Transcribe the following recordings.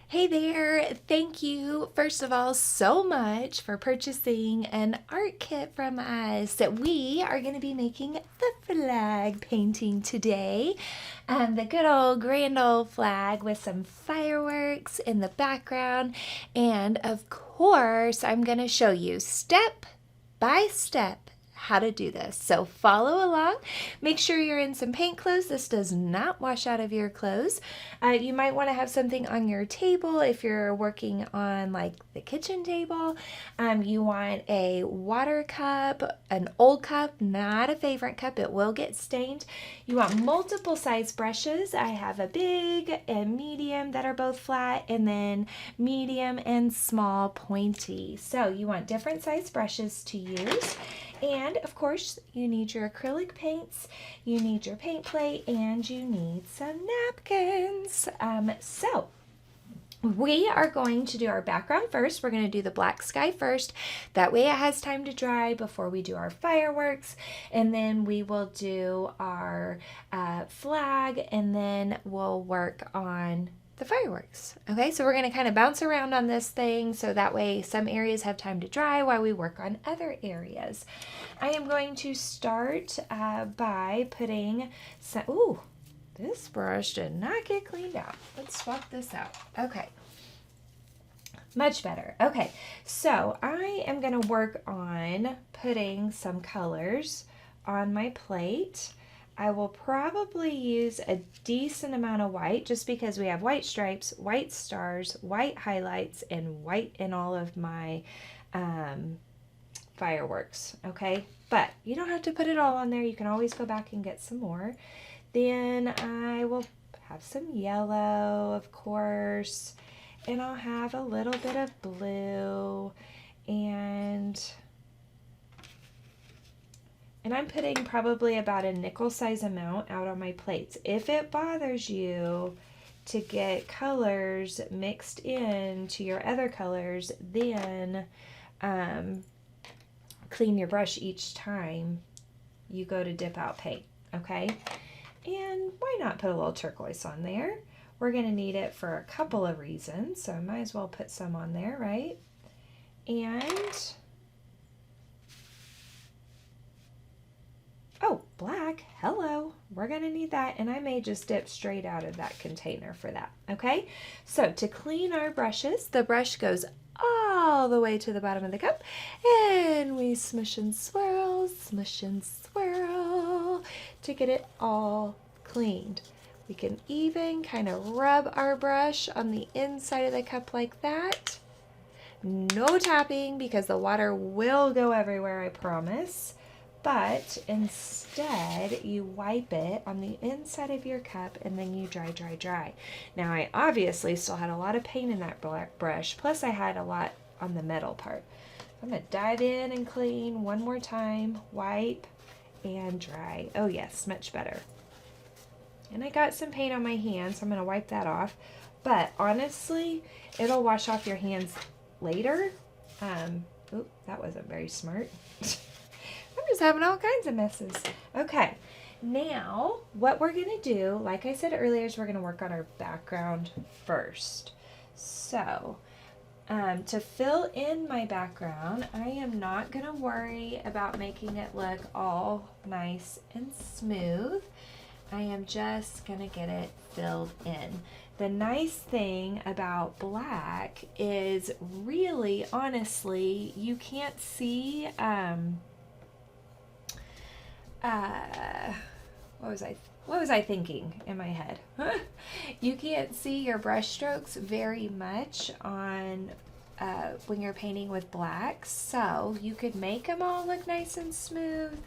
Hey there! Thank you, first of all, so much for purchasing an art kit from us. We are going to be making the flag painting today. The good old grand old flag with some fireworks in the background. And of course, I'm going to show you step by step how to do this. So follow along. Make sure you're in some paint clothes. This does not wash out of your clothes. You might want to have something on your table if you're working on like the kitchen table. You want a water cup, an old cup, not a favorite cup. It will get stained. You want multiple size brushes. I have a big and medium that are both flat, and then medium and small pointy. So you want different size brushes to use. And of course, you need your acrylic paints, you need your paint plate, and you need some napkins. So we are going to do our background first. We're going to do the black sky first. That way it has time to dry before we do our fireworks. And then we will do our flag, and then we'll work on the fireworks. Okay, so we're going to kind of bounce around on this thing so that way some areas have time to dry while we work on other areas. I am going to start by putting some, ooh, this brush did not get cleaned out. Let's swap this out. Okay, much better. Okay, so I am going to work on putting some colors on my plate. I will probably use a decent amount of white just because we have white stripes, white stars, white highlights, and white in all of my fireworks, okay? But you don't have to put it all on there. You can always go back and get some more. Then I will have some yellow, of course, and I'll have a little bit of blue, and I'm putting probably about a nickel size amount out on my plates. If it bothers you to get colors mixed in to your other colors, then clean your brush each time you go to dip out paint, okay? And why not put a little turquoise on there? We're gonna need it for a couple of reasons, so I might as well put some on there, right? And oh, black, hello, we're gonna need that, and I may just dip straight out of that container for that, okay? So to clean our brushes, the brush goes all the way to the bottom of the cup, and we smush and swirl to get it all cleaned. We can even kind of rub our brush on the inside of the cup like that. No tapping because the water will go everywhere, I promise. But instead, you wipe it on the inside of your cup and then you dry. Now, I obviously still had a lot of paint in that black brush, plus I had a lot on the metal part. I'm going to dive in and clean one more time, wipe and dry. Oh yes, much better. And I got some paint on my hands, so I'm going to wipe that off. But honestly, it'll wash off your hands later. Oop, that wasn't very smart. I'm just having all kinds of messes. Okay, now what we're going to do, like I said earlier, is we're going to work on our background first. So to fill in my background, I am not going to worry about making it look all nice and smooth. I am just going to get it filled in. The nice thing about black is really, honestly, you can't see what was I thinking in my head? You can't see your brush strokes very much on when you're painting with black, so you could make them all look nice and smooth,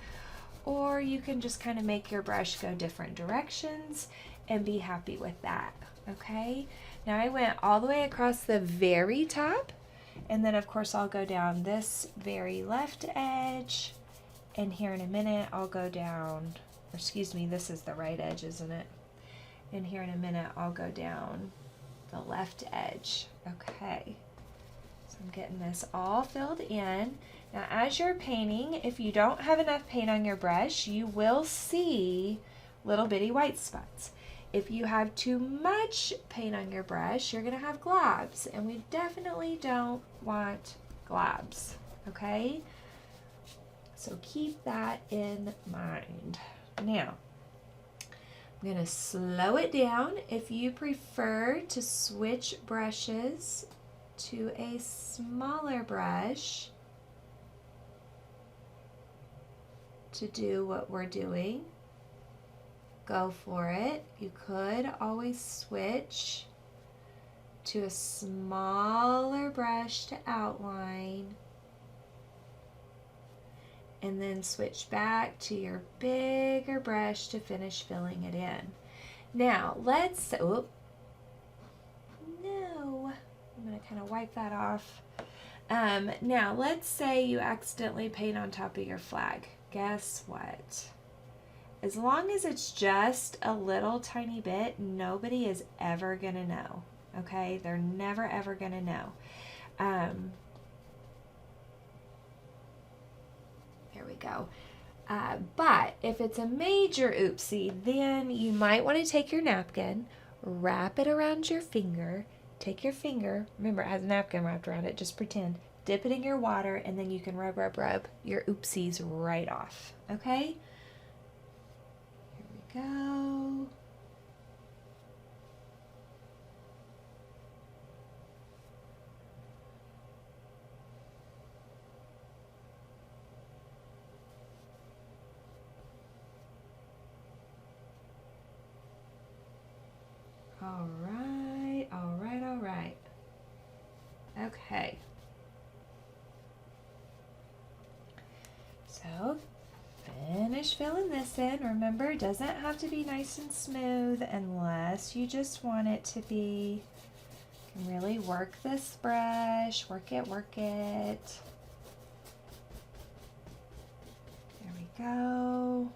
or you can just kind of make your brush go different directions and be happy with that, okay? Now I went all the way across the very top, and then of course I'll go down this very left edge, and here in a minute I'll go down, or excuse me, this is the right edge, isn't it? And here in a minute I'll go down the left edge. Okay, so I'm getting this all filled in. Now as you're painting, if you don't have enough paint on your brush, you will see little bitty white spots. If you have too much paint on your brush, you're going to have globs, and we definitely don't want globs, okay? So keep that in mind. Now, I'm going to slow it down. If you prefer to switch brushes to a smaller brush to do what we're doing, go for it. You could always switch to a smaller brush to outline, and then switch back to your bigger brush to finish filling it in. Now let's, oh, no, I'm going to kind of wipe that off. Now let's say you accidentally paint on top of your flag. Guess what? As long as it's just a little tiny bit, nobody is ever going to know, okay? They're never ever going to know. There we go. But if it's a major oopsie, then you might want to take your napkin, wrap it around your finger, take your finger, remember it has a napkin wrapped around it, just pretend, dip it in your water, and then you can rub your oopsies right off, okay? Here we go. All right, all right, all right. Okay. So, finish filling this in. Remember, it doesn't have to be nice and smooth unless you just want it to be. You can really work this brush, work it, work it. There we go.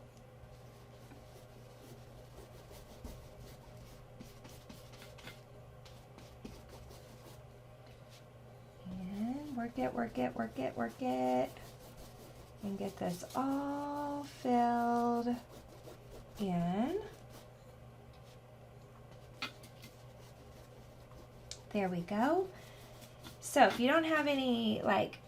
Work it, work it, work it, work it, and get this all filled in. There we go. So if you don't have any like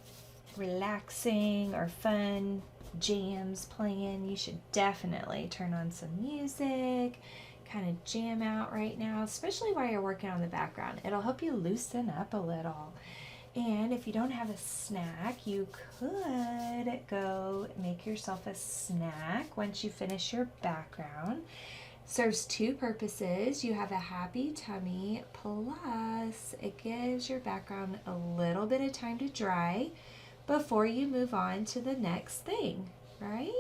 relaxing or fun jams playing, you should definitely turn on some music, kind of jam out right now, especially while you're working on the background. It'll help you loosen up a little. And if you don't have a snack, you could go make yourself a snack once you finish your background. Serves two purposes. You have a happy tummy, plus it gives your background a little bit of time to dry before you move on to the next thing, right?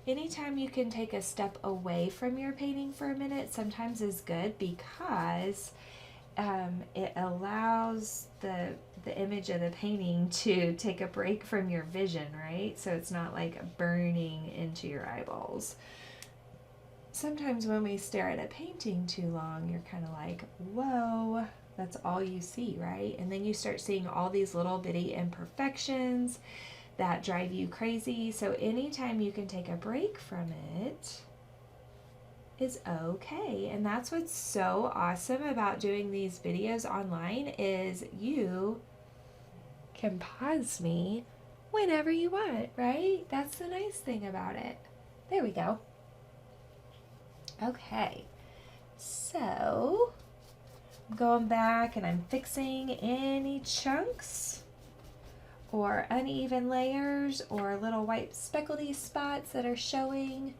Anytime you can take a step away from your painting for a minute sometimes is good, because it allows the image of the painting to take a break from your vision, right? So it's not like burning into your eyeballs. Sometimes when we stare at a painting too long, you're kind of like, whoa, that's all you see, right? And then you start seeing all these little bitty imperfections that drive you crazy. So anytime you can take a break from it is okay. And that's what's so awesome about doing these videos online, is you can pause me whenever you want, right? That's the nice thing about it. There we go. Okay, so I'm going back and I'm fixing any chunks or uneven layers or little white speckledy spots that are showing.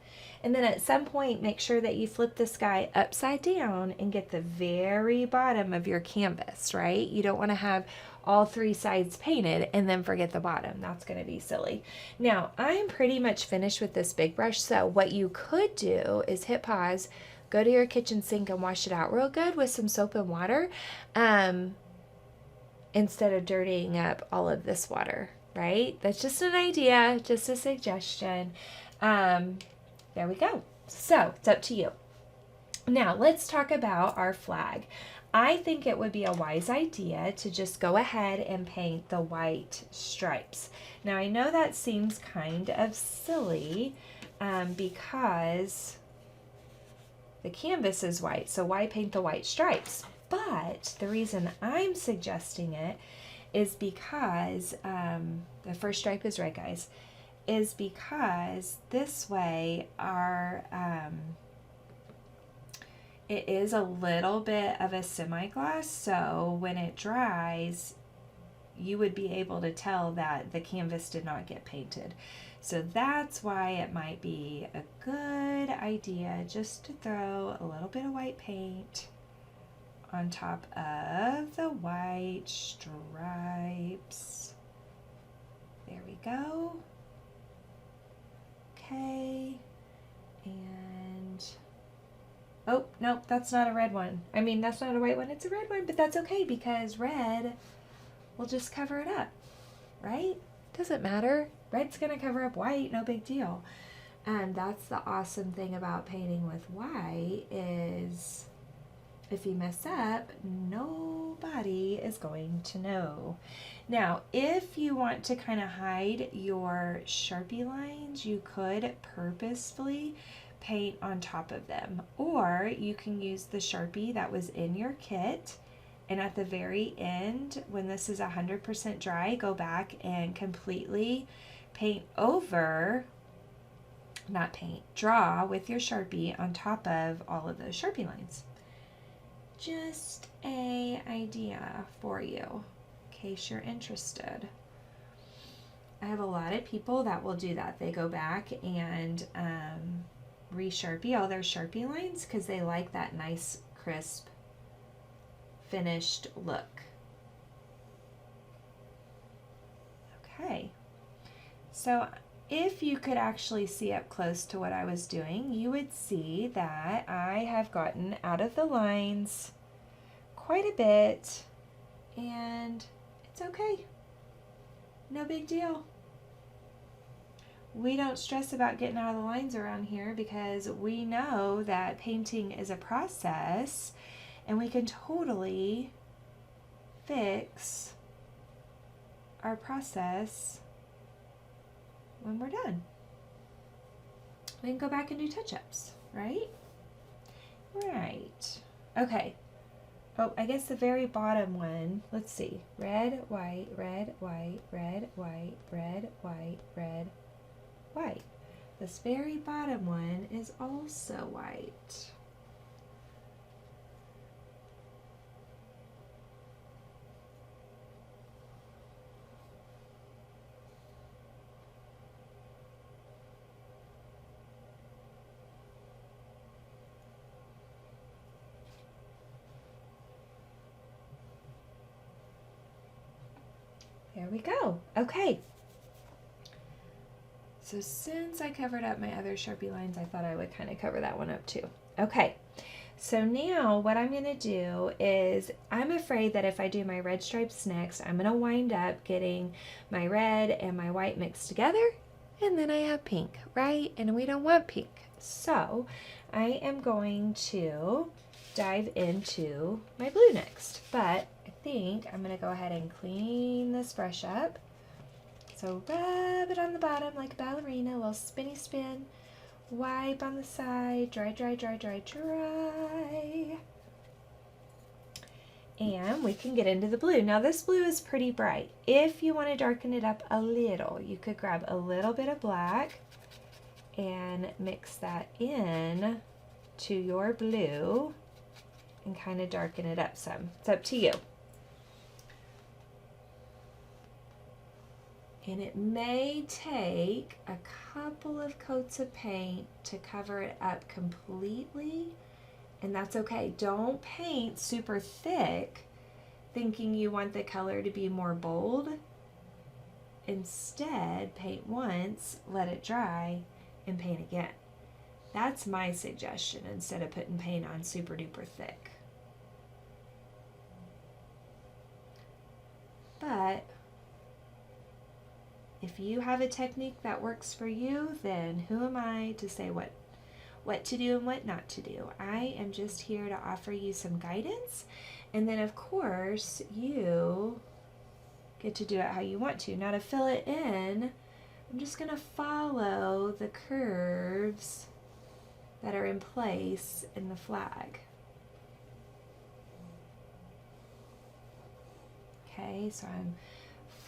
And then at some point, make sure that you flip this guy upside down and get the very bottom of your canvas, right? You don't want to have all three sides painted and then forget the bottom. That's going to be silly. Now, I'm pretty much finished with this big brush, so what you could do is hit pause, go to your kitchen sink and wash it out real good with some soap and water, instead of dirtying up all of this water, right? That's just an idea, just a suggestion. There we go. So it's up to you. Now let's talk about our flag. I think it would be a wise idea to just go ahead and paint the white stripes. Now I know that seems kind of silly because the canvas is white, so why paint the white stripes? But the reason I'm suggesting it is because, the first stripe is red, guys, is because this way our, it is a little bit of a semi-gloss, so when it dries, you would be able to tell that the canvas did not get painted. So that's why it might be a good idea just to throw a little bit of white paint on top of the white stripes. There we go. Okay. And, oh, nope, that's not a red one. I mean, that's not a white one, it's a red one, but that's okay because red will just cover it up, right? Doesn't matter. Red's gonna cover up white, no big deal. And that's the awesome thing about painting with white is if you mess up, nobody is going to know. Now, if you want to kind of hide your Sharpie lines, you could purposefully paint on top of them. Or you can use the Sharpie that was in your kit, and at the very end, when this is 100% dry, go back and completely paint over, not paint, draw with your Sharpie on top of all of those Sharpie lines. Just an idea for you, in case you're interested. I have a lot of people that will do that. They go back and re-Sharpie all their Sharpie lines because they like that nice, crisp, finished look. Okay, so if you could actually see up close to what I was doing, you would see that I have gotten out of the lines quite a bit, and it's okay. No big deal. We don't stress about getting out of the lines around here because we know that painting is a process, and we can totally fix our process when we're done. We can go back and do touch-ups, right? Right. Okay. Oh, I guess the very bottom one, let's see. Red, white, red, white, red, white, red, white, red, white. This very bottom one is also white. There we go. Okay. So since I covered up my other Sharpie lines, I thought I would kind of cover that one up too. Okay. So now what I'm going to do is, I'm afraid that if I do my red stripes next, I'm going to wind up getting my red and my white mixed together, and then I have pink, right? And we don't want pink. So I am going to dive into my blue next, but I think I'm going to go ahead and clean this brush up. So rub it on the bottom like a ballerina, a little spinny spin, wipe on the side, dry, dry, dry, dry, dry. And we can get into the blue. Now this blue is pretty bright. If you want to darken it up a little, you could grab a little bit of black and mix that in to your blue and kind of darken it up some. It's up to you. And it may take a couple of coats of paint to cover it up completely, and that's okay. Don't paint super thick thinking you want the color to be more bold. Instead, paint once, let it dry, and paint again. That's my suggestion instead of putting paint on super duper thick. But if you have a technique that works for you, then who am I to say what what to do and what not to do. I am just here to offer you some guidance, and then of course you get to do it how you want to. Now to fill it in, I'm just going to follow the curves that are in place in the flag. Okay, so I'm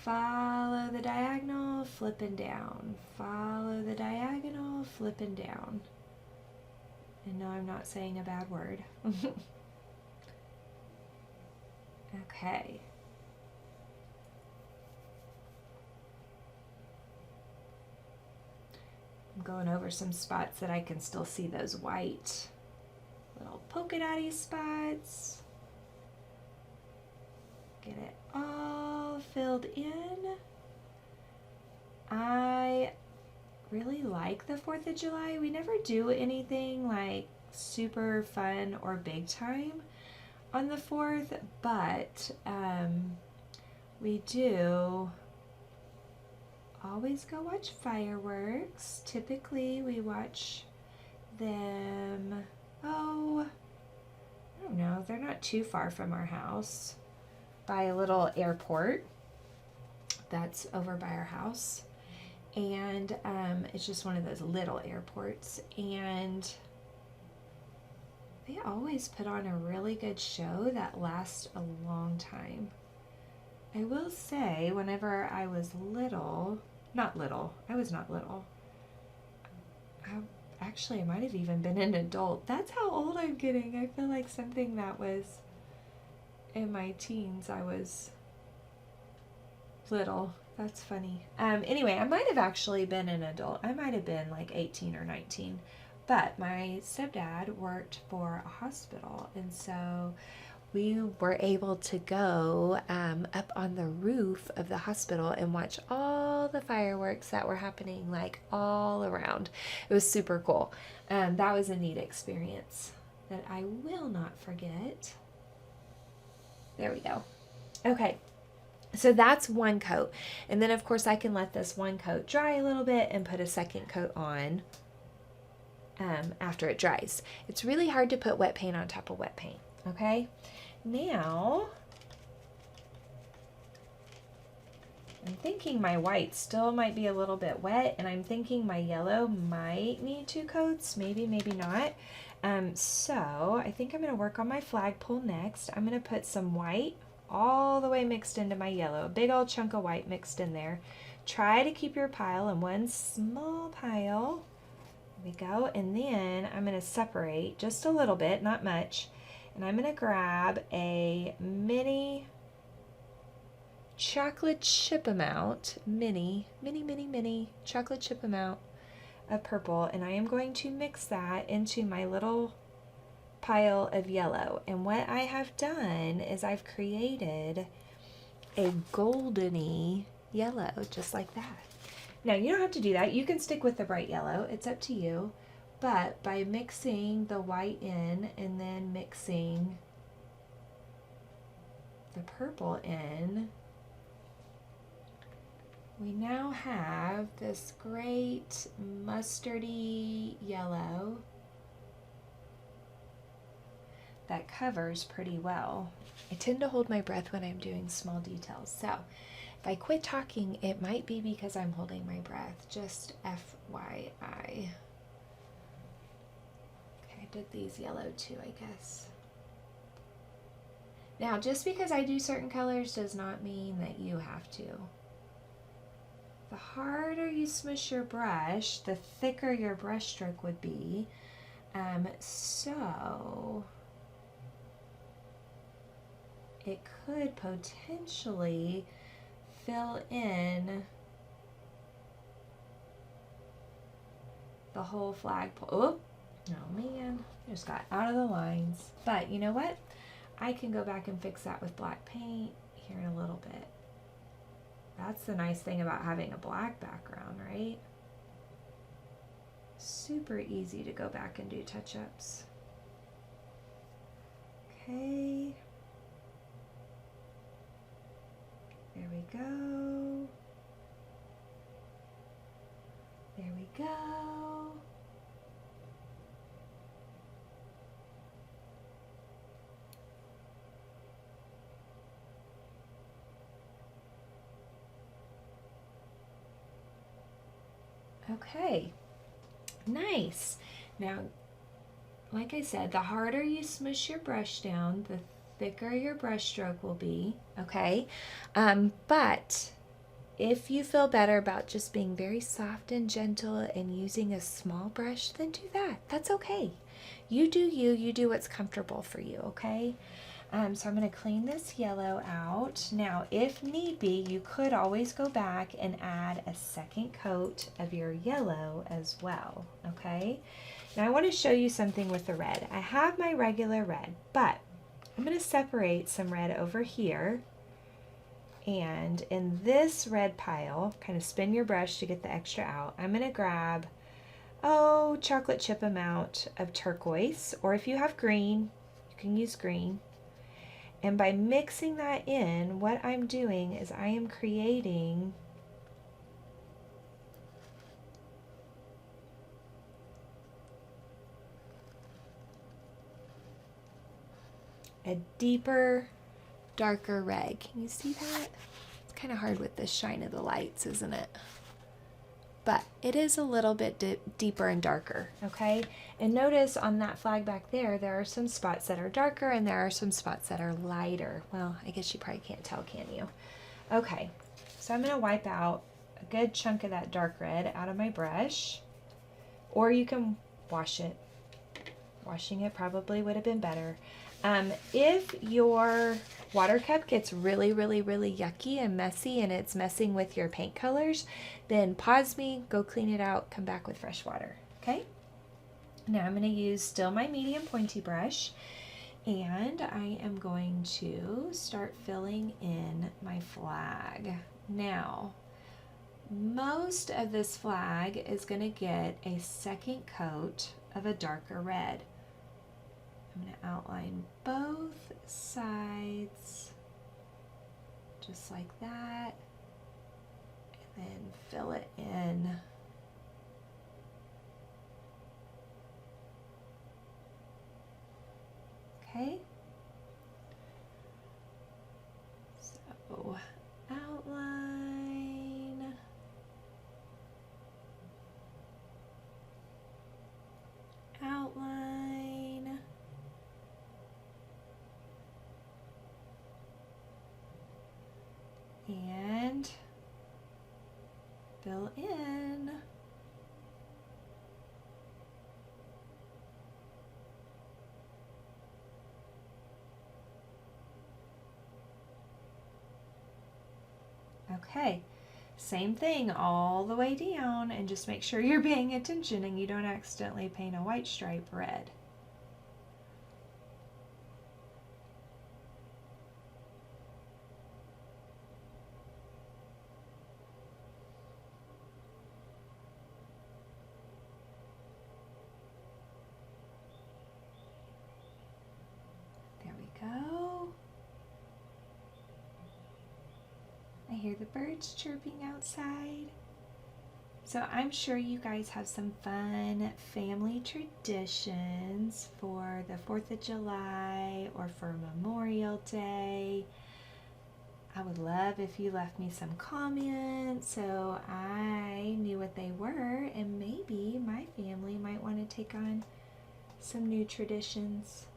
follow the diagonal, flipping down. Follow the diagonal, flipping down. And no, I'm not saying a bad word. Okay. I'm going over some spots that I can still see those white little polka dotty spots. Get it all filled in. I really like the 4th of July. We never do anything like super fun or big time on the 4th, but we do always go watch fireworks. Typically we watch them, oh, I don't know, they're not too far from our house, by a little airport that's over by our house. And it's just one of those little airports, and they always put on a really good show that lasts a long time. I will say, whenever I was little, I was not little. Actually, I might have even been an adult. That's how old I'm getting. I feel like something that was in my teens, I was little. That's funny. Anyway, I might have actually been an adult. I might have been like 18 or 19. But my stepdad worked for a hospital, and so we were able to go up on the roof of the hospital and watch all the fireworks that were happening like all around. It was super cool. That was a neat experience that I will not forget. There we go. Okay, so that's one coat. And then of course I can let this one coat dry a little bit and put a second coat on after it dries. It's really hard to put wet paint on top of wet paint. Okay, now I'm thinking my white still might be a little bit wet, and I'm thinking my yellow might need 2 coats, maybe not. So I think I'm going to work on my flagpole next. I'm going to put some white all the way mixed into my yellow, a big old chunk of white mixed in there. Try to keep your pile in one small pile. There we go. And then I'm going to separate just a little bit, not much. And I'm going to grab a mini chocolate chip amount, mini chocolate chip amount of purple, and I am going to mix that into my little pile of yellow. And what I have done is I've created a goldeny yellow, just like that. Now you don't have to do that. You can stick with the bright yellow. It's up to you. But by mixing the white in and then mixing the purple in, we now have this great mustardy yellow that covers pretty well. I tend to hold my breath when I'm doing small details, so if I quit talking, it might be because I'm holding my breath, just FYI. Okay, I did these yellow too, I guess. Now, just because I do certain colors does not mean that you have to. The harder you smush your brush, the thicker your brush stroke would be. So it could potentially fill in the whole flagpole. Oh man, I just got out of the lines. But you know what? I can go back and fix that with black paint here in a little bit. That's the nice thing about having a black background, right? Super easy to go back and do touch-ups. Okay. There we go. There we go. Okay, nice. Now, like I said, the harder you smush your brush down, the thicker your brush stroke will be, okay? But if you feel better about just being very soft and gentle and using a small brush, then do that. That's okay. You do you, you do what's comfortable for you, okay? So I'm going to clean this yellow out. Now, if need be, you could always go back and add a second coat of your yellow as well, okay? Now I want to show you something with the red. I have my regular red, but I'm going to separate some red over here. And in this red pile, kind of spin your brush to get the extra out, I'm going to grab, chocolate chip amount of turquoise, or if you have green, you can use green. And by mixing that in, what I'm doing is I am creating a deeper, darker red. Can you see that? It's kind of hard with the shine of the lights, isn't it? But it is a little bit deeper and darker, okay? And notice on that flag back there, there are some spots that are darker and there are some spots that are lighter. Well, I guess you probably can't tell, can you? Okay, so I'm gonna wipe out a good chunk of that dark red out of my brush, or you can wash it. Washing it probably would have been better. If your water cup gets really yucky and messy and it's messing with your paint colors, then pause me, go clean it out, come back with fresh water, okay? Now I'm going to use still my medium pointy brush, and I am going to start filling in my flag. Now, most of this flag is going to get a second coat of a darker red. I'm going to outline both sides just like that, and then fill it in. Okay, so outline, outline, and fill in. Okay, same thing all the way down, and just make sure you're paying attention and you don't accidentally paint a white stripe red. There we go. I hear the birds chirping outside. So I'm sure you guys have some fun family traditions for the 4th of July or for Memorial Day. I would love if you left me some comments so I knew what they were, and maybe my family might want to take on some new traditions.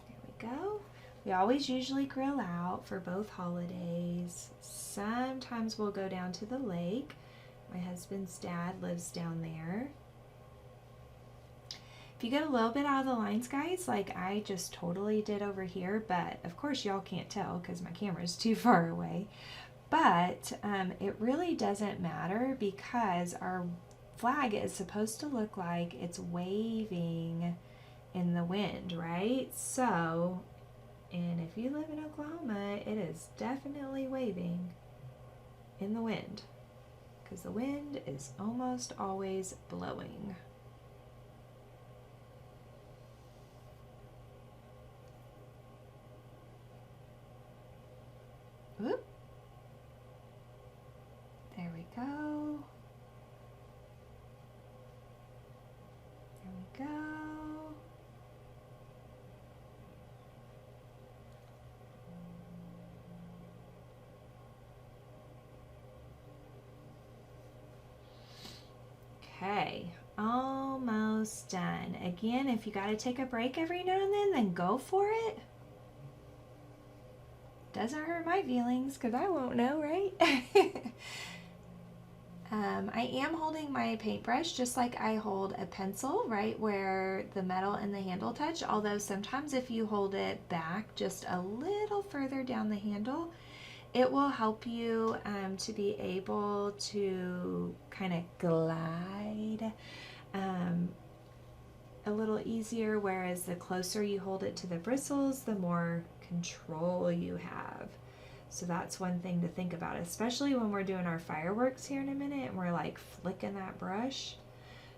There we go. We always usually grill out for both holidays. Sometimes we'll go down to the lake. My husband's dad lives down there. If you get a little bit out of the lines, guys, like I just totally did over here, but of course y'all can't tell because my camera's too far away. But it really doesn't matter because our flag is supposed to look like it's waving in the wind, right? So, and if you live in Oklahoma, it is definitely waving in the wind because the wind is almost always blowing. Whoop. There we go. There we go. Okay, almost done. Again, if you got to take a break every now and then go for it. Doesn't hurt my feelings because I won't know, right? I am holding my paintbrush just like I hold a pencil, right where the metal and the handle touch, although sometimes if you hold it back just a little further down the handle, it will help you to be able to kind of glide a little easier, whereas the closer you hold it to the bristles, the more control you have. So that's one thing to think about, especially when we're doing our fireworks here in a minute and we're like flicking that brush.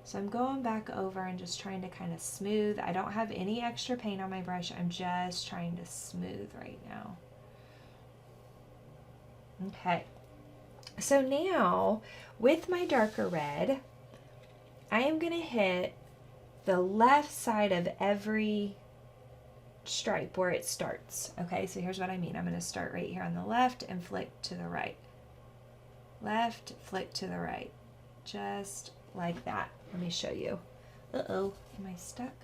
So I'm going back over and just trying to kind of smooth. I don't have any extra paint on my brush. I'm just trying to smooth right now. Okay. So now with my darker red, I am going to hit the left side of every stripe where it starts. Okay, so here's what I mean. I'm going to start right here on the left and flick to the right. Left, flick to the right. Just like that. Let me show you. Uh-oh, am I stuck?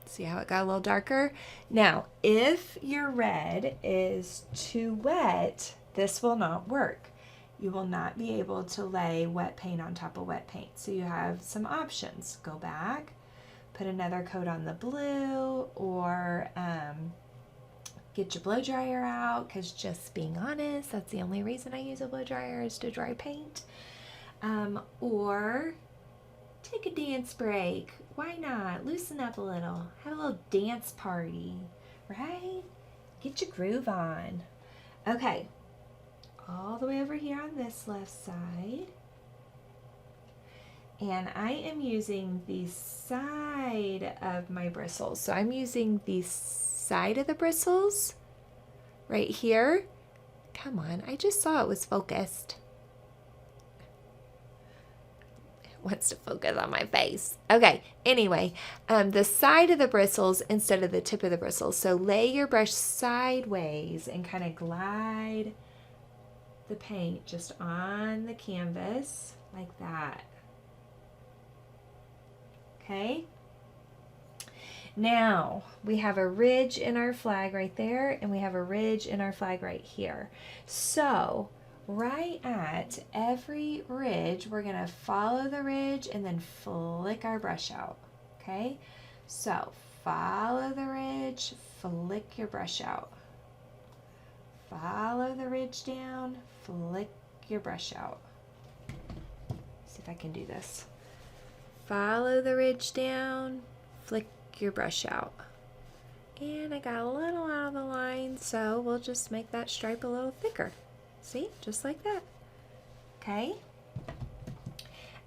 See how it got a little darker? Now, if your red is too wet, this will not work. You will not be able to lay wet paint on top of wet paint. So you have some options. Go back, put another coat on the blue, or get your blow dryer out, because just being honest, that's the only reason I use a blow dryer is to dry paint. Or take a dance break. Why not? Loosen up a little. Have a little dance party, right? Get your groove on. Okay. All the way over here on this left side. And I am using the side of my bristles. So I'm using the side of the bristles right here. Come on, I just saw it was focused. It wants to focus on my face. Okay, anyway, the side of the bristles instead of the tip of the bristles. So lay your brush sideways and kind of glide the paint just on the canvas like that. Okay. Now we have a ridge in our flag right there, and we have a ridge in our flag right here. So right at every ridge, we're gonna follow the ridge and then flick our brush out. Okay. So follow the ridge, flick your brush out. Follow the ridge down, flick your brush out. See if I can do this. Follow the ridge down, flick your brush out. And I got a little out of the line, so we'll just make that stripe a little thicker. See, just like that. Okay.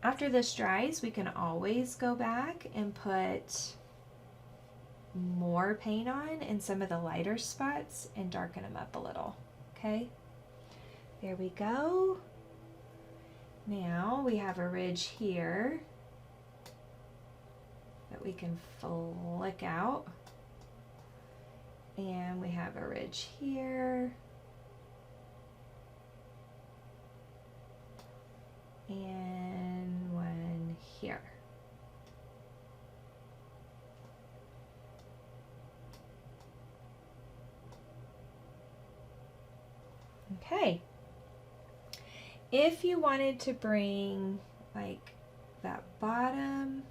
After this dries, we can always go back and put more paint on in some of the lighter spots and darken them up a little. Okay, there we go. Now we have a ridge here that we can flick out, and we have a ridge here, and one here. Okay, if you wanted to bring like that bottom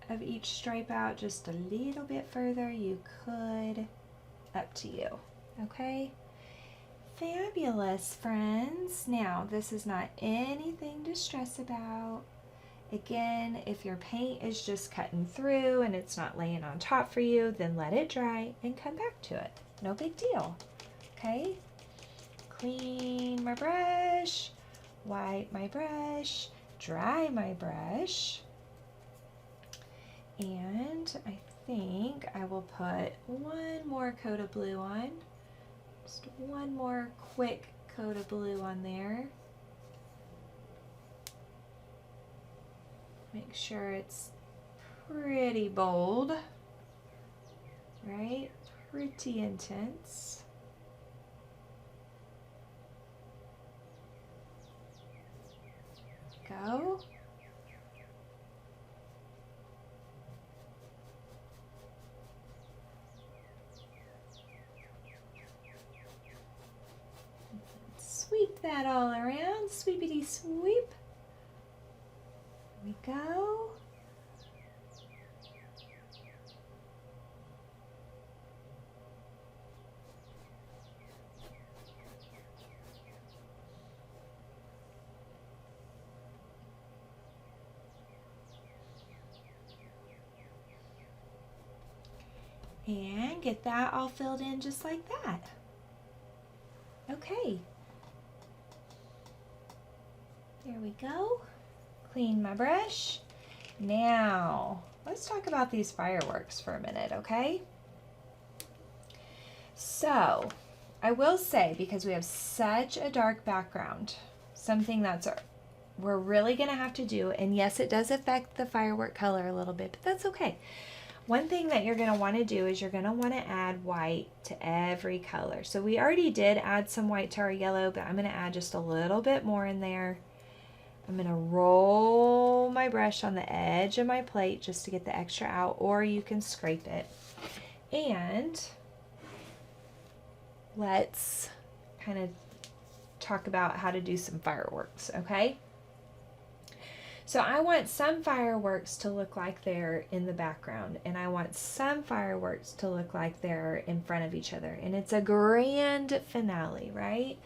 of each stripe out just a little bit further, you could. Up to you. Okay, fabulous, friends. Now this is not anything to stress about. Again, if your paint is just cutting through and it's not laying on top for you, then let it dry and come back to it. No big deal. Okay, clean my brush, wipe my brush, dry my brush, and I think I will put one more coat of blue on, just one more quick coat of blue on there. Make sure it's pretty bold, right? Pretty intense. go. Sweep that all around, sweepity sweep. There we go. And get that all filled in just like that. Okay. There we go. Clean my brush. Now, let's talk about these fireworks for a minute, okay? So, I will say, because we have such a dark background, something that's we're really gonna have to do, and yes, it does affect the firework color a little bit, but that's okay. One thing that you're going to want to do is you're going to want to add white to every color. So we already did add some white to our yellow, but I'm going to add just a little bit more in there. I'm going to roll my brush on the edge of my plate just to get the extra out, or you can scrape it. And let's kind of talk about how to do some fireworks, okay? So I want some fireworks to look like they're in the background, and I want some fireworks to look like they're in front of each other, and it's a grand finale, right?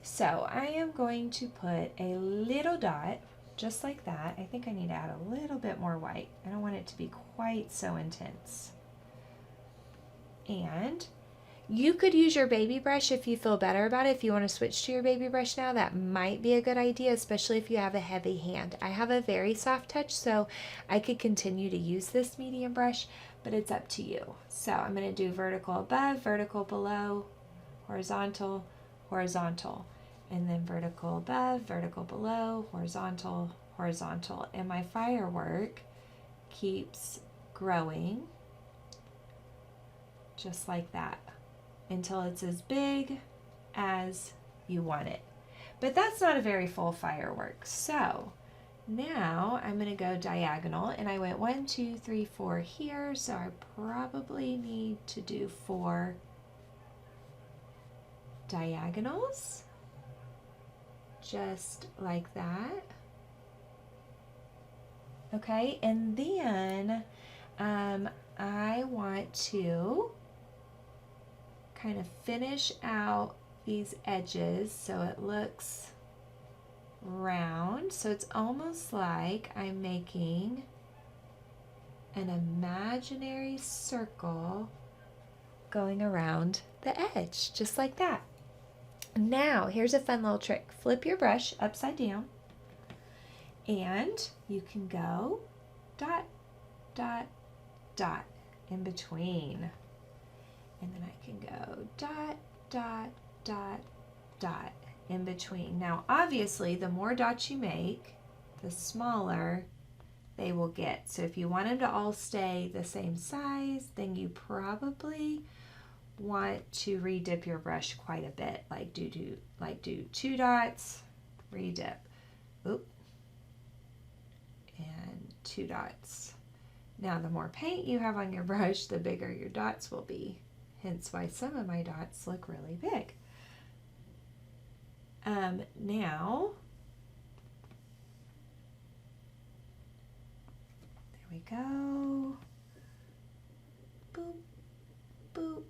So I am going to put a little dot just like that. I think I need to add a little bit more white. I don't want it to be quite so intense. And you could use your baby brush if you feel better about it. If you want to switch to your baby brush now, that might be a good idea, especially if you have a heavy hand. I have a very soft touch, so I could continue to use this medium brush, but it's up to you. So I'm going to do vertical above, vertical below, horizontal, horizontal, and then vertical above, vertical below, horizontal, horizontal. And my firework keeps growing just like that, until it's as big as you want it. But that's not a very full firework. So now I'm going to go diagonal, and I went 1, 2, 3, 4 here, so I probably need to do 4 diagonals, just like that. Okay, and then I want to kind of finish out these edges so it looks round. So it's almost like I'm making an imaginary circle going around the edge, just like that. Now, here's a fun little trick. Flip your brush upside down, and you can go dot, dot, dot in between. And then I can go dot, dot, dot, dot in between. Now, obviously, the more dots you make, the smaller they will get. So if you want them to all stay the same size, then you probably want to redip your brush quite a bit. Like do 2 dots, redip, oop, and 2 dots. Now, the more paint you have on your brush, the bigger your dots will be. Hence why some of my dots look really big. Now, there we go. Boop, boop,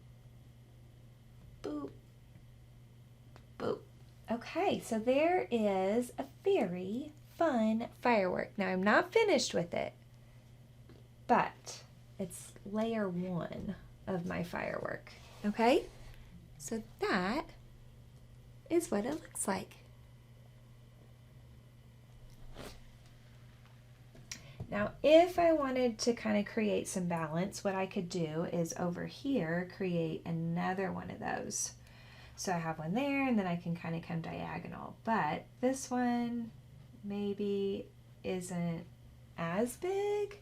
boop, boop. Okay, so there is a very fun firework. Now, I'm not finished with it, but it's layer 1 of my firework. Okay, so that is what it looks like. Now, if I wanted to kind of create some balance, what I could do is over here create another one of those. So I have one there, and then I can kind of come diagonal. But this one maybe isn't as big.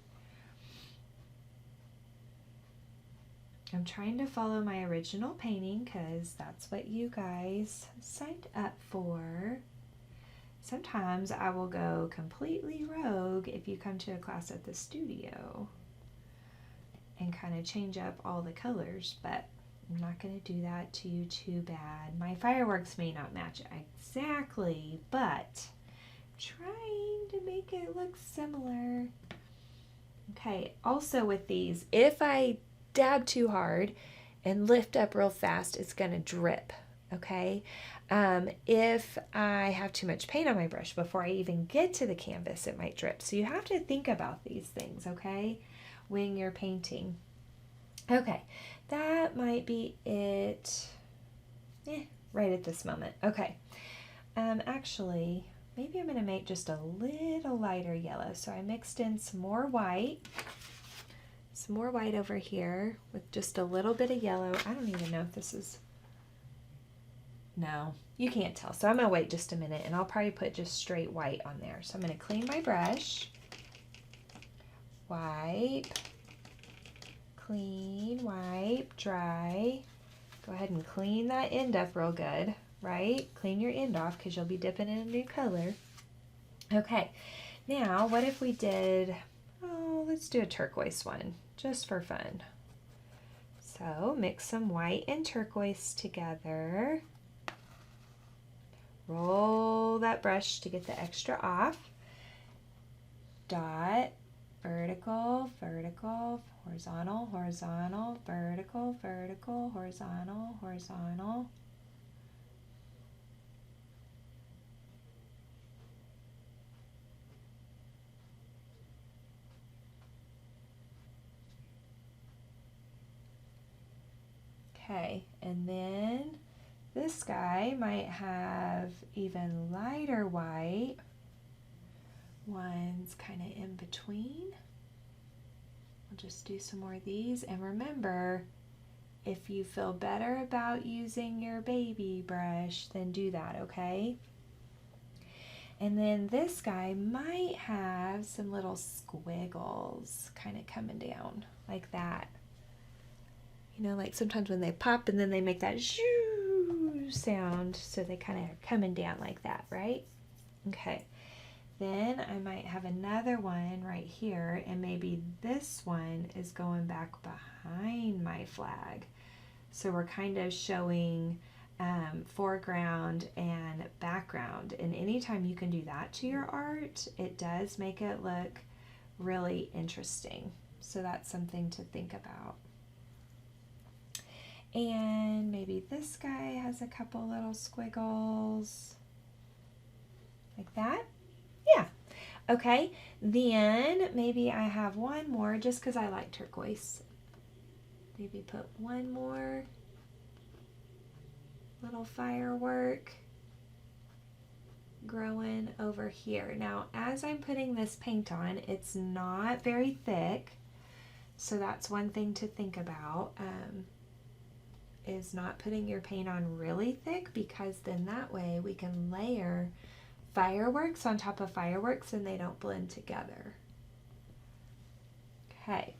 I'm trying to follow my original painting because that's what you guys signed up for. Sometimes I will go completely rogue if you come to a class at the studio and kind of change up all the colors, but I'm not going to do that to you too bad. My fireworks may not match exactly, but trying to make it look similar. Okay, also with these, if I dab too hard and lift up real fast, it's going to drip, okay? If I have too much paint on my brush before I even get to the canvas, it might drip. So you have to think about these things, okay, when you're painting. Okay, that might be it right at this moment. Okay, actually, maybe I'm going to make just a little lighter yellow. So I mixed in some more white over here with just a little bit of yellow. I don't even know if this is, no, you can't tell. So I'm going to wait just a minute and I'll probably put just straight white on there. So I'm going to clean my brush, wipe, clean, wipe, dry. Go ahead and clean that end up real good, right? Clean your end off because you'll be dipping in a new color. Okay, now what if we did, oh, let's do a turquoise one just for fun. So mix some white and turquoise together. Roll that brush to get the extra off. Dot, vertical, vertical, horizontal, horizontal, vertical, vertical, horizontal, horizontal. Okay, and then this guy might have even lighter white. One's kind of in between. I'll just do some more of these. And remember, if you feel better about using your baby brush, then do that, okay? And then this guy might have some little squiggles kind of coming down like that. You know, like sometimes when they pop and then they make that shoo sound, so they kind of are coming down like that, right? Okay. Then I might have another one right here, and maybe this one is going back behind my flag. So we're kind of showing foreground and background. And anytime you can do that to your art, it does make it look really interesting. So that's something to think about. And maybe this guy has a couple little squiggles like that. Yeah. Okay, then maybe I have one more just because I like turquoise. Maybe put one more little firework growing over here. Now, as I'm putting this paint on, it's not very thick, so that's one thing to think about, is not putting your paint on really thick, because then that way we can layer fireworks on top of fireworks and they don't blend together. Okay.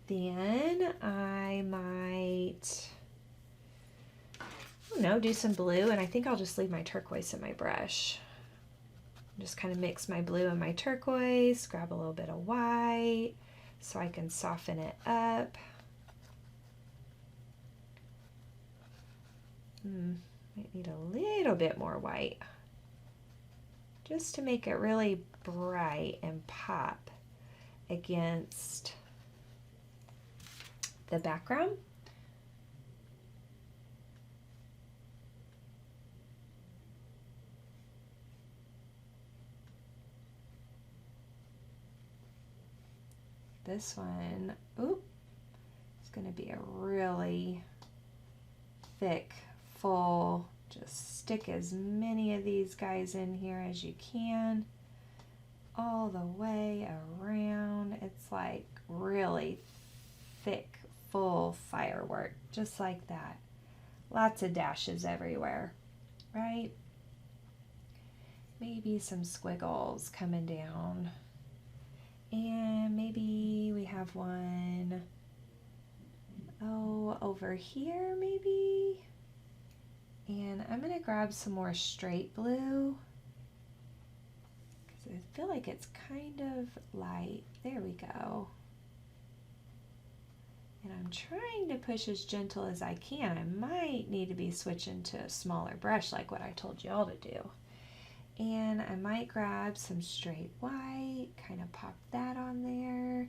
Then I might, I don't know, do some blue, and I think I'll just leave my turquoise in my brush. Just kind of mix my blue and my turquoise, grab a little bit of white so I can soften it up. Might need a little bit more white just to make it really bright and pop against the background. This one, ooh, it's going to be a really thick, full, just stick as many of these guys in here as you can, all the way around. It's like really thick, full firework, just like that. Lots of dashes everywhere, right? Maybe some squiggles coming down. And maybe we have one, oh, over here maybe? And I'm going to grab some more straight blue because I feel like it's kind of light. There we go. And I'm trying to push as gentle as I can. I might need to be switching to a smaller brush like what I told you all to do. And I might grab some straight white, kind of pop that on there.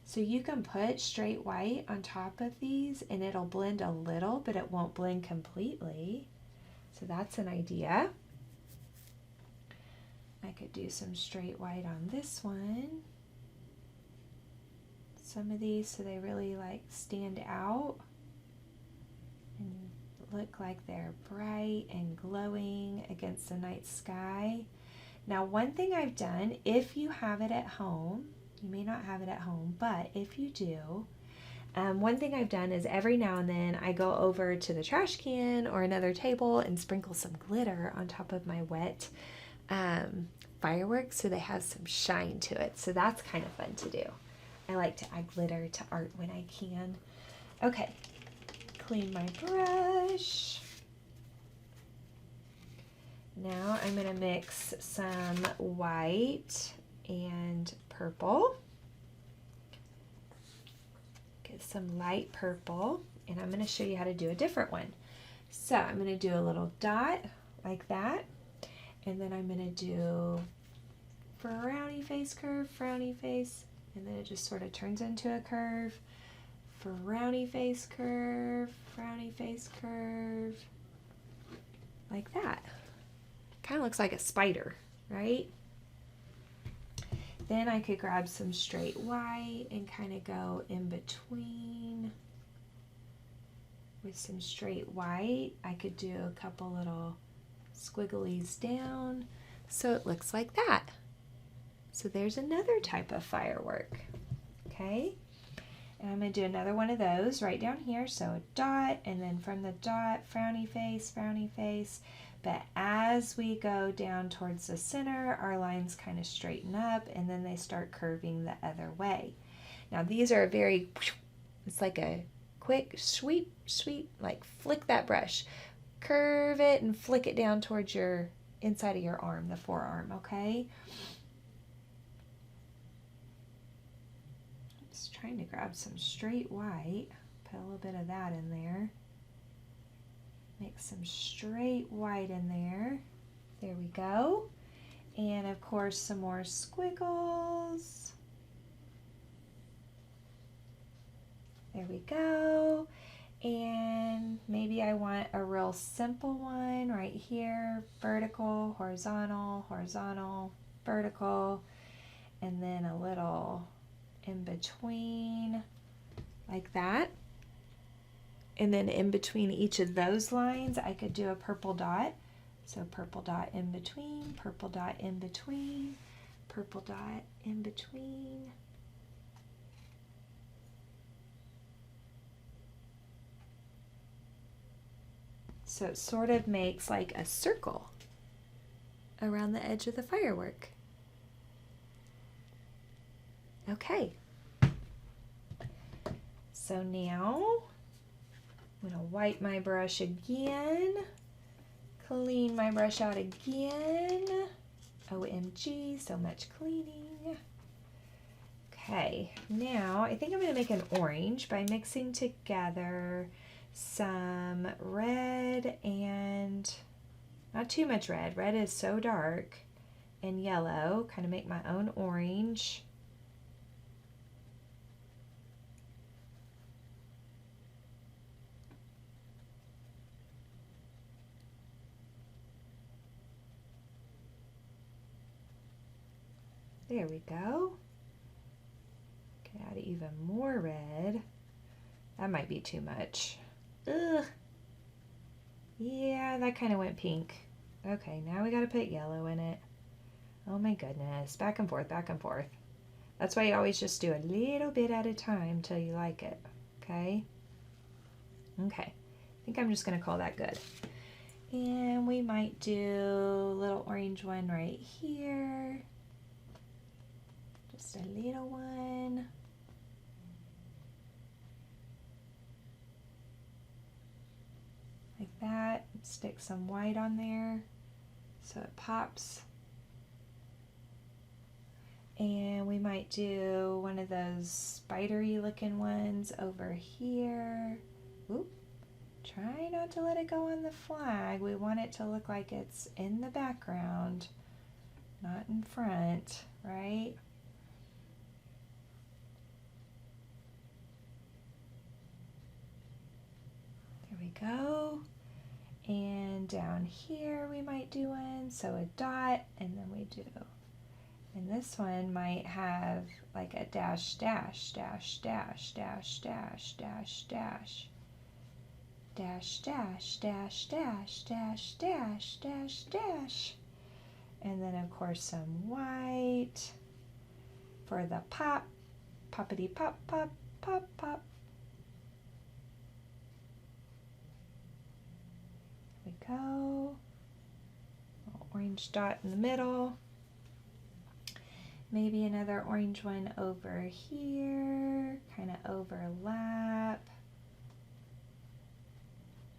So you can put straight white on top of these and it'll blend a little, but it won't blend completely. So that's an idea. I could do some straight white on this one. Some of these so they really like stand out and look like they're bright and glowing against the night sky. Now, one thing I've done, if you have it at home, you may not have it at home, but if you do, one thing I've done is every now and then I go over to the trash can or another table and sprinkle some glitter on top of my wet fireworks so they have some shine to it. So that's kind of fun to do. I like to add glitter to art when I can. Okay, clean my brush. Now I'm going to mix some white and purple. Get some light purple, and I'm going to show you how to do a different one. So I'm going to do a little dot like that, and then I'm going to do frowny face curve, frowny face, and then it just sort of turns into a curve. Frowny face curve, frowny face curve, like that. Kind of looks like a spider, right? Then I could grab some straight white and kind of go in between with some straight white. I could do a couple little squigglies down so it looks like that. So there's another type of firework, okay? And I'm going to do another one of those right down here. So a dot, and then from the dot, frowny face, frowny face. But as we go down towards the center, our lines kind of straighten up, and then they start curving the other way. Now these are very, it's like a quick sweep, sweep, like flick that brush. Curve it and flick it down towards your inside of your arm, the forearm, okay? Just trying to grab some straight white, put a little bit of that in there. Mix some straight white in there. There we go. And of course some more squiggles. There we go. And maybe I want a real simple one right here. Vertical, horizontal, horizontal, vertical. And then a little in between like that. And then in between each of those lines, I could do a purple dot. So purple dot in between, purple dot in between, purple dot in between. So it sort of makes like a circle around the edge of the firework. Okay. So now I'm going to wipe my brush again, clean my brush out again. OMG, so much cleaning. Okay, now I think I'm going to make an orange by mixing together some red and not too much red. Red is so dark, and yellow. Kind of make my own orange. There we go. Can add even more red. That might be too much. Ugh. Yeah, that kind of went pink. Okay, now we got to put yellow in it. Oh my goodness. Back and forth, back and forth. That's why you always just do a little bit at a time till you like it. Okay? Okay. I think I'm just going to call that good. And we might do a little orange one right here. Just a little one. Like that. stick some white on there so it pops. And we might do one of those spidery looking ones over here. Oop. Try not to let it go on the flag. We want it to look like it's in the background, not in front, right? There we go. And down here we might do one, so a dot, and then we do. And this one might have like a dash, dash, dash, dash, dash, dash, dash, dash. Dash, dash, dash, dash, dash, dash, dash, dash. And then of course some white for the pop, poppity pop, pop, pop, pop. There we go. Little orange dot in the middle. Maybe another orange one over here, kind of overlap.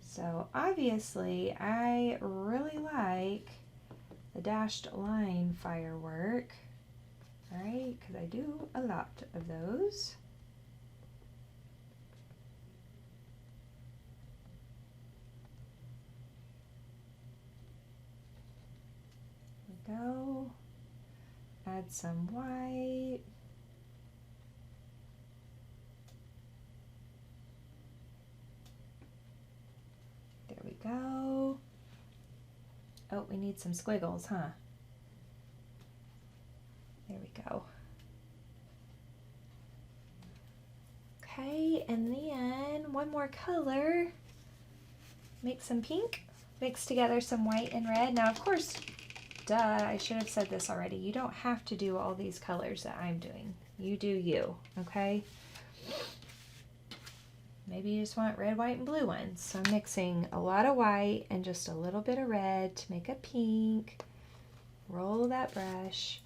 So obviously I really like the dashed line firework, right? Because I do a lot of those. There we go. Add some white. There we go. Oh, we need some squiggles, huh? There we go. Okay, and then one more color. Make some pink. Mix together some white and red. Now, of course, duh, I should have said this already. You don't have to do all these colors that I'm doing. You do you, okay? Maybe you just want red, white, and blue ones. So I'm mixing a lot of white and just a little bit of red to make a pink. Roll that brush.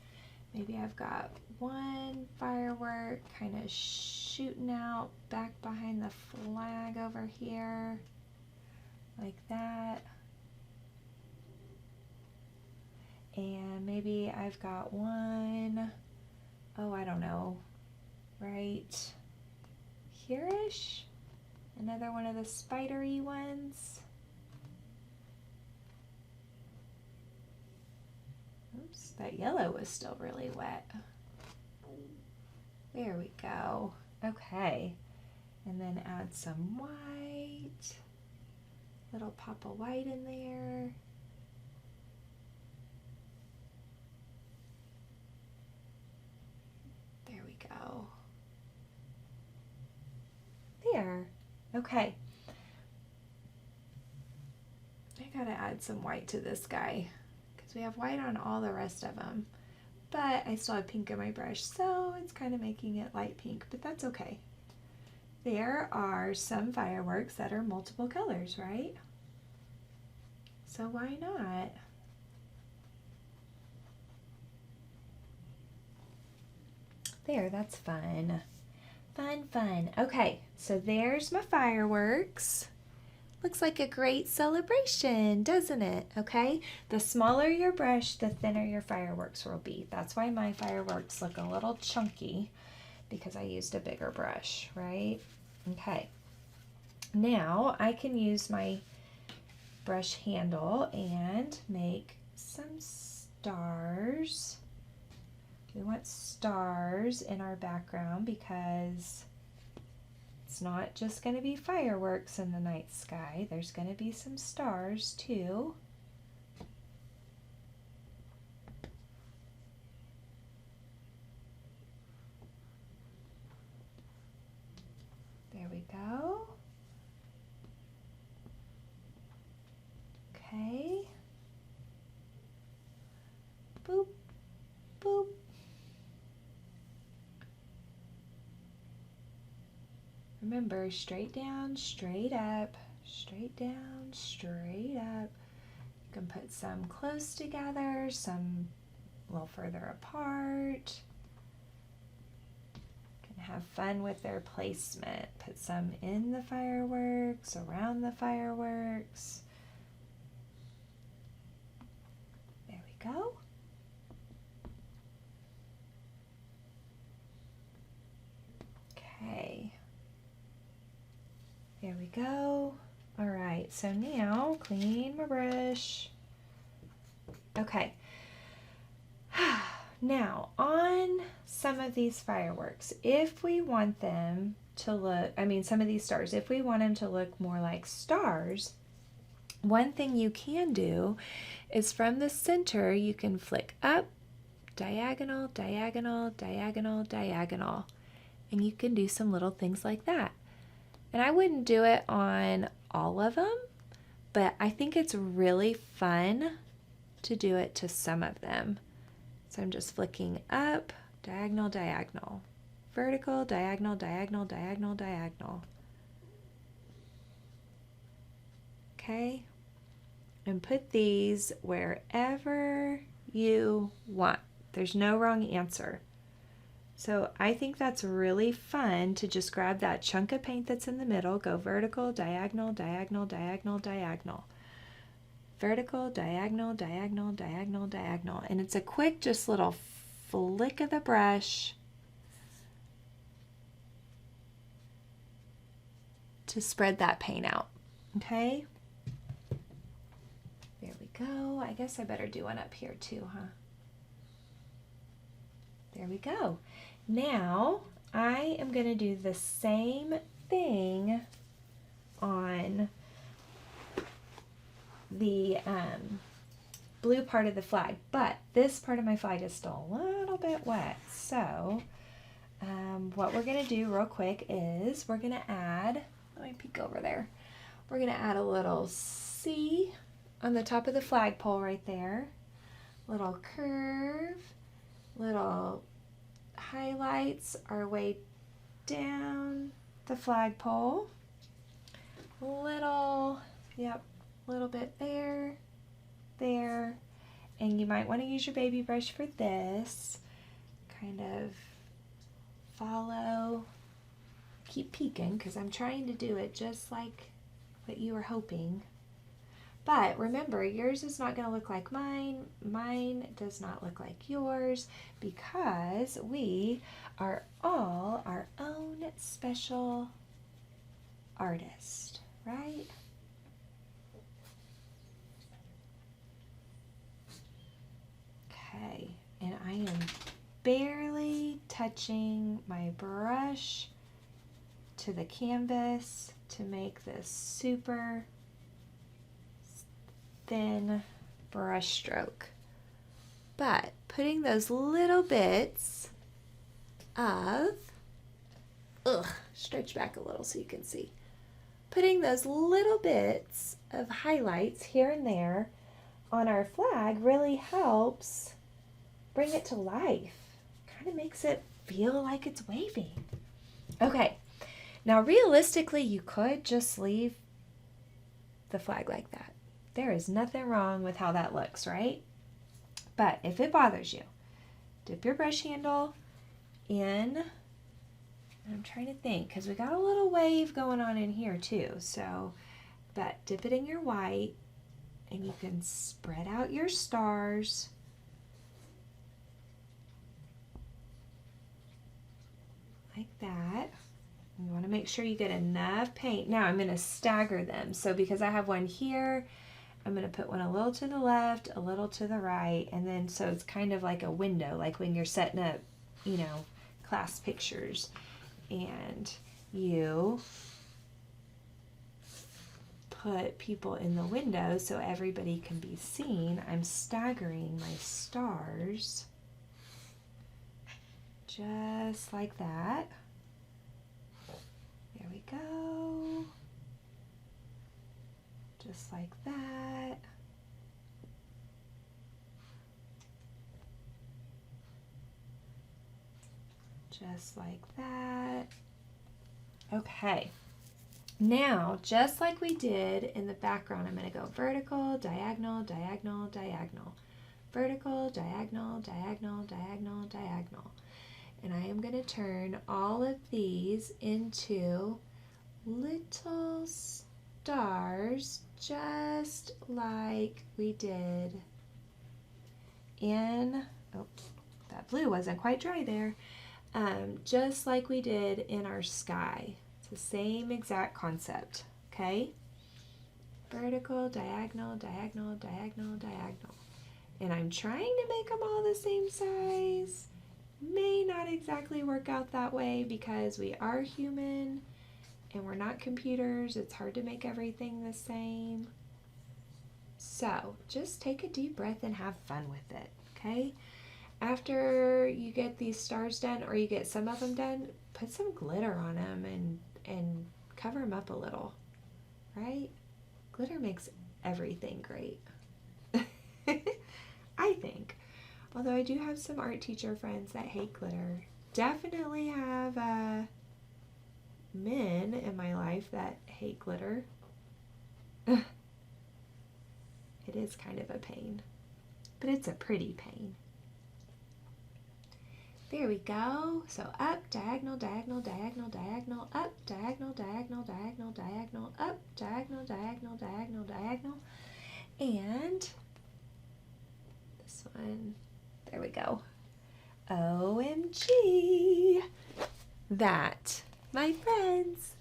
Maybe I've got one firework kind of shooting out back behind the flag over here, like that. And maybe I've got one, oh, I don't know, right here-ish? Another one of the spidery ones. Oops, that yellow was still really wet. There we go. Okay. And then add some white. Little pop of white in there. There we go. There. Okay. I gotta add some white to this guy because we have white on all the rest of them. But I still have pink in my brush, so it's kind of making it light pink, but that's okay. There are some fireworks that are multiple colors, right? So why not? There, that's fun. Fun, fun. Okay, so there's my fireworks. Looks like a great celebration, doesn't it? Okay, the smaller your brush, the thinner your fireworks will be. That's why my fireworks look a little chunky, because I used a bigger brush, right? Okay, now I can use my brush handle and make some stars. We want stars in our background because it's not just going to be fireworks in the night sky. There's going to be some stars too. There we go. Okay. Boop, boop. Remember, straight down, straight up, straight down, straight up. You can put some close together, some a little further apart. You can have fun with their placement. Put some in the fireworks, around the fireworks. we go. All right, so now clean my brush. Okay. Now, on some of these fireworks, if we want them to look, some of these stars, if we want them to look more like stars, one thing you can do is from the center, you can flick up, diagonal, diagonal, diagonal, diagonal, and you can do some little things like that. And I wouldn't do it on all of them, but I think it's really fun to do it to some of them. So I'm just flicking up, diagonal, diagonal, vertical, diagonal, diagonal, diagonal, diagonal. Okay, and put these wherever you want. There's no wrong answer. So I think that's really fun to just grab that chunk of paint that's in the middle, go vertical, diagonal, diagonal, diagonal, diagonal. Vertical, diagonal, diagonal, diagonal, diagonal. And it's a quick, just little flick of the brush to spread that paint out. Okay? There we go. I guess I better do one up here too, huh? There we go. Now I am going to do the same thing on the blue part of the flag, but this part of my flag is still a little bit wet. So what we're going to do real quick is we're going to add, let me peek over there, we're going to add a little C on the top of the flagpole right there, little curve, little highlights our way down the flagpole, little, yep, little bit there, there, and you might want to use your baby brush for this, kind of follow, keep peeking because I'm trying to do it just like what you were hoping. But remember, yours is not going to look like mine. Mine does not look like yours because we are all our own special artist, right? Okay, and I am barely touching my brush to the canvas to make this super thin brush stroke. But putting those little bits of, stretch back a little so you can see. Putting those little bits of highlights here and there on our flag really helps bring it to life. Kind of makes it feel like it's waving. Okay, now realistically you could just leave the flag like that. There is nothing wrong with how that looks, right? But if it bothers you, dip your brush handle in, I'm trying to think because we got a little wave going on in here too, so, but dip it in your white and you can spread out your stars. Like that. You want to make sure you get enough paint. Now I'm going to stagger them. So because I have one here, I'm going to put one a little to the left, a little to the right, and then so it's kind of like a window, like when you're setting up, you know, class pictures, and you put people in the window so everybody can be seen. I'm staggering my stars just like that. There we go. Just like that. Just like that. Okay. Now, just like we did in the background, I'm going to go vertical, diagonal, diagonal, diagonal. Vertical, diagonal, diagonal, diagonal, diagonal. And I am going to turn all of these into little stars, just like we did in, oh, that blue wasn't quite dry there, just like we did in our sky. It's the same exact concept, okay? Vertical, diagonal, diagonal, diagonal, diagonal. And I'm trying to make them all the same size. May not exactly work out that way because we are human and we're not computers. It's hard to make everything the same. So just take a deep breath and have fun with it, okay? After you get these stars done, or you get some of them done, put some glitter on them and cover them up a little, right? Glitter makes everything great, I think. Although I do have some art teacher friends that hate glitter. Definitely have men in my life that hate glitter. It is kind of a pain, but it's a pretty pain. There we go. So up, diagonal, diagonal, diagonal, diagonal, up, diagonal, diagonal, diagonal, diagonal, up, diagonal, diagonal, diagonal, diagonal. And this one, there we go. OMG. That, my friends,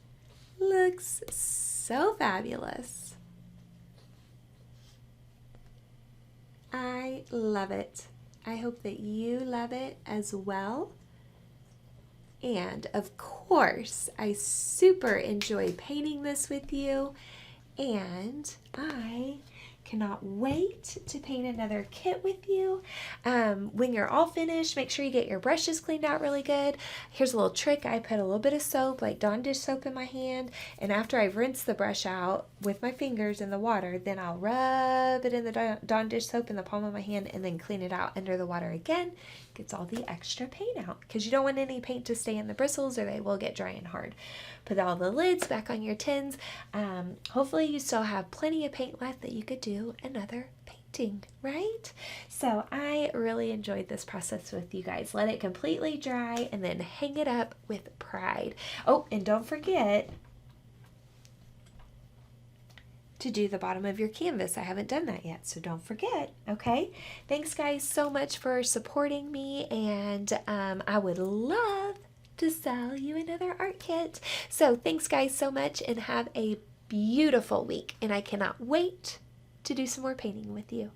looks so fabulous. I love it. I hope that you love it as well. And of course, I super enjoy painting this with you, and I cannot wait to paint another kit with you. When you're all finished, make sure you get your brushes cleaned out really good. Here's a little trick. I put a little bit of soap, like Dawn dish soap, in my hand, and after I've rinsed the brush out with my fingers in the water, then I'll rub it in the Dawn dish soap in the palm of my hand and then clean it out under the water again. Gets all the extra paint out because you don't want any paint to stay in the bristles or they will get dry and hard. Put all the lids back on your tins. Hopefully you still have plenty of paint left that you could do another painting, right? So I really enjoyed this process with you guys. Let it completely dry and then hang it up with pride. Oh, and don't forget to do the bottom of your canvas. I haven't done that yet, so don't forget, okay? Thanks guys so much for supporting me, and I would love to sell you another art kit. So thanks guys so much, and have a beautiful week, and I cannot wait to do some more painting with you.